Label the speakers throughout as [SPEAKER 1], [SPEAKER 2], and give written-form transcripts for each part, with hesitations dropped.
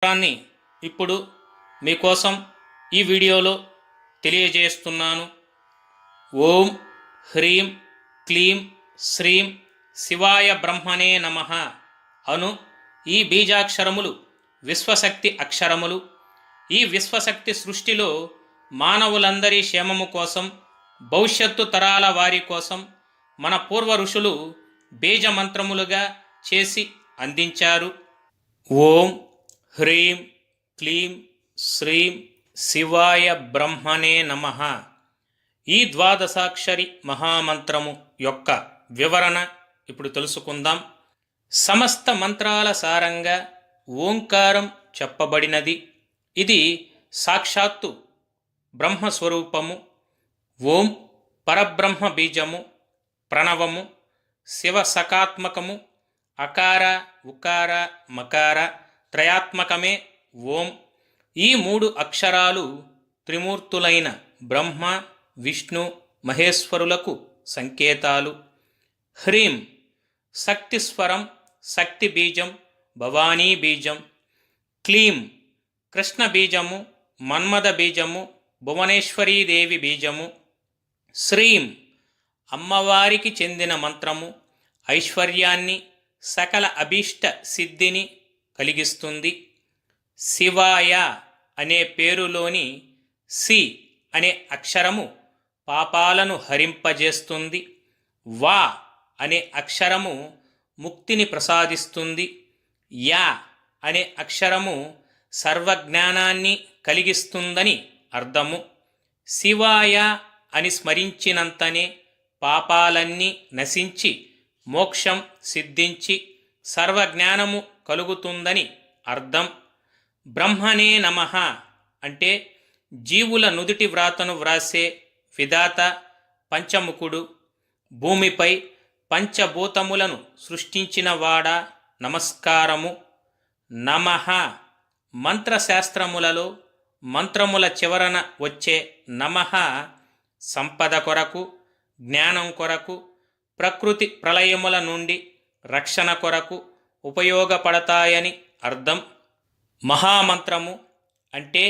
[SPEAKER 1] మంత్రాన్ని ఇప్పుడు మీకోసం ఈ వీడియోలో తెలియజేస్తున్నాను. ఓం హ్రీం క్లీం శ్రీం శివాయ బ్రహ్మణే నమః అను ఈ బీజాక్షరములు విశ్వశక్తి అక్షరములు. ఈ విశ్వశక్తి సృష్టిలో మానవులందరి క్షేమము కోసం, భవిష్యత్తు తరాల వారి కోసం మన పూర్వ ఋషులు బీజ మంత్రములుగా చేసి అందించారు. ఓం హ్రీం క్లీం శ్రీం శివాయ బ్రహ్మణే నమః. ఈ ద్వాదశాక్షరి మహామంత్రము యొక్క వివరణ ఇప్పుడు తెలుసుకుందాం. సమస్త మంత్రాల సారంగా ఓంకారం చెప్పబడినది. ఇది సాక్షాత్తు బ్రహ్మస్వరూపము. ఓం పరబ్రహ్మ బీజము, ప్రణవము, శివ సకాత్మకము, అకార ఉకార మకార త్రయాత్మకమే ఓం. ఈ మూడు అక్షరాలు త్రిమూర్తులైన బ్రహ్మ విష్ణు మహేశ్వరులకు సంకేతాలు. హ్రీం శక్తిస్వరం, శక్తి బీజం, భవానీ బీజం. క్లీం కృష్ణ బీజము, మన్మథ బీజము, భువనేశ్వరీదేవి బీజము. శ్రీం అమ్మవారికి చెందిన మంత్రము, ఐశ్వర్యాన్ని, సకల అభీష్ట సిద్ధిని కలిగిస్తుంది. శివాయ అనే పేరులోని సి అనే అక్షరము పాపాలను హరింపజేస్తుంది. వా అనే అక్షరము ముక్తిని ప్రసాదిస్తుంది. యా అనే అక్షరము సర్వజ్ఞానాన్ని కలిగిస్తుందని అర్థము. శివాయ అని స్మరించినంతనే పాపాలన్నీ నశించి మోక్షం సిద్ధించి సర్వజ్ఞానము కలుగుతుందని అర్థం. బ్రహ్మణే నమః అంటే జీవుల నుదుటి వ్రాతను వ్రాసే విధాత, పంచముఖుడు, భూమిపై పంచభూతములను సృష్టించినవాడా నమస్కారము. నమః మంత్రశాస్త్రములలో మంత్రముల చివరన వచ్చే నమః సంపద కొరకు, జ్ఞానం కొరకు, ప్రకృతి ప్రళయముల నుండి రక్షణ కొరకు ఉపయోగపడతాయని అర్థం. మహామంత్రము అంటే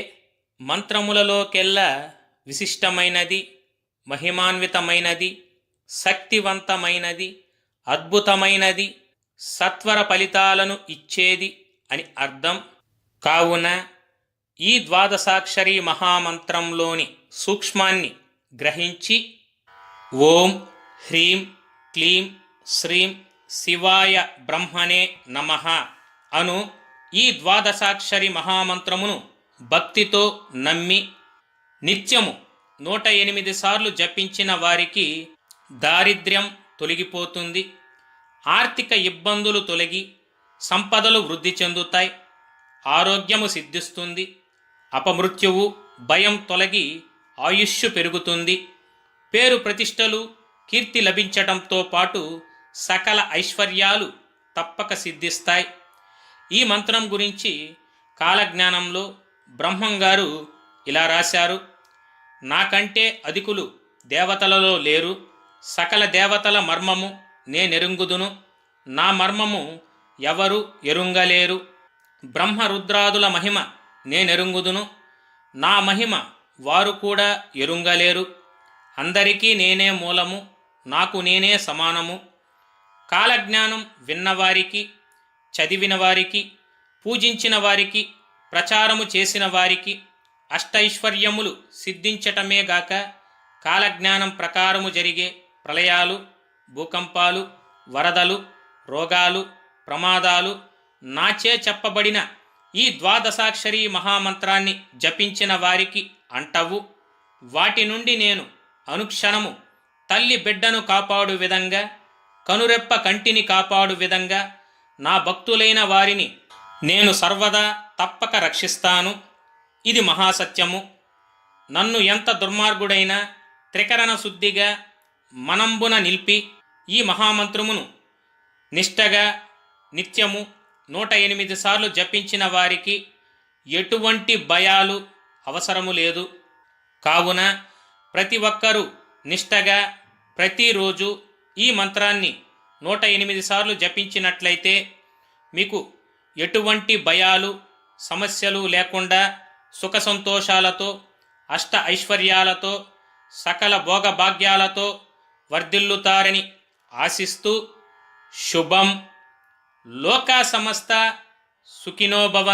[SPEAKER 1] మంత్రములలోకెల్లా విశిష్టమైనది, మహిమాన్వితమైనది, శక్తివంతమైనది, అద్భుతమైనది, సత్వర ఫలితాలను ఇచ్చేది అని అర్థం. కావున ఈ ద్వాదశాక్షరి మహామంత్రంలోని సూక్ష్మాన్ని గ్రహించి ఓం హ్రీం క్లీం శ్రీం శివాయ బ్రహ్మణే నమః అను ఈ ద్వాదశాక్షరి మహామంత్రమును భక్తితో నమ్మి నిత్యము 108 సార్లు జపించిన వారికి దారిద్ర్యం తొలగిపోతుంది, ఆర్థిక ఇబ్బందులు తొలగి సంపదలు వృద్ధి చెందుతాయి, ఆరోగ్యము సిద్ధిస్తుంది, అపమృత్యువు భయం తొలగి ఆయుష్షు పెరుగుతుంది, పేరు ప్రతిష్టలు కీర్తి లభించటంతో పాటు సకల ఐశ్వర్యాలు తప్పక సిద్ధిస్తాయి. ఈ మంత్రం గురించి కాలజ్ఞానంలో బ్రహ్మంగారు ఇలా రాశారు: నాకంటే అధికులు దేవతలలో లేరు, సకల దేవతల మర్మము నేనెరుంగుదును, నా మర్మము ఎవరు ఎరుంగలేరు. బ్రహ్మరుద్రాదుల మహిమ నేనెరుంగుదును, నా మహిమ వారు కూడా ఎరుంగలేరు. అందరికీ నేనే మూలము, నాకు నేనే సమానము. కాలజ్ఞానం విన్నవారికి, చదివిన వారికి, పూజించిన వారికి, ప్రచారము చేసిన వారికి అష్టైశ్వర్యములు సిద్ధించటమేగాక కాలజ్ఞానం ప్రకారము జరిగే ప్రళయాలు, భూకంపాలు, వరదలు, రోగాలు, ప్రమాదాలు నాచే చెప్పబడిన ఈ ద్వాదశాక్షరి మహామంత్రాన్ని జపించిన వారికి అంటవు. వాటి నుండి నేను అనుక్షణము తల్లి బిడ్డను కాపాడు విధంగా, కనురెప్ప కంటిని కాపాడు విధంగా నా భక్తులైన వారిని నేను సర్వదా తప్పక రక్షిస్తాను. ఇది మహాసత్యము. నన్ను ఎంత దుర్మార్గుడైనా త్రికరణ శుద్ధిగా మనంబున నిలిపి ఈ మహామంత్రమును నిష్టగా నిత్యము 108 సార్లు జపించిన వారికి ఎటువంటి భయాలు అవసరము లేదు. కావున ప్రతి ఒక్కరూ నిష్టగా ప్రతిరోజు ఈ మంత్రాన్ని 108 సార్లు జపించినట్లయితే మీకు ఎటువంటి భయాలు సమస్యలు లేకుండా సుఖ సంతోషాలతో అష్ట ఐశ్వర్యాలతో సకల భోగభాగ్యాలతో వర్ధిల్లుతారని ఆశిస్తూ శుభం. లోకా సమస్త సుఖినో భవంతు.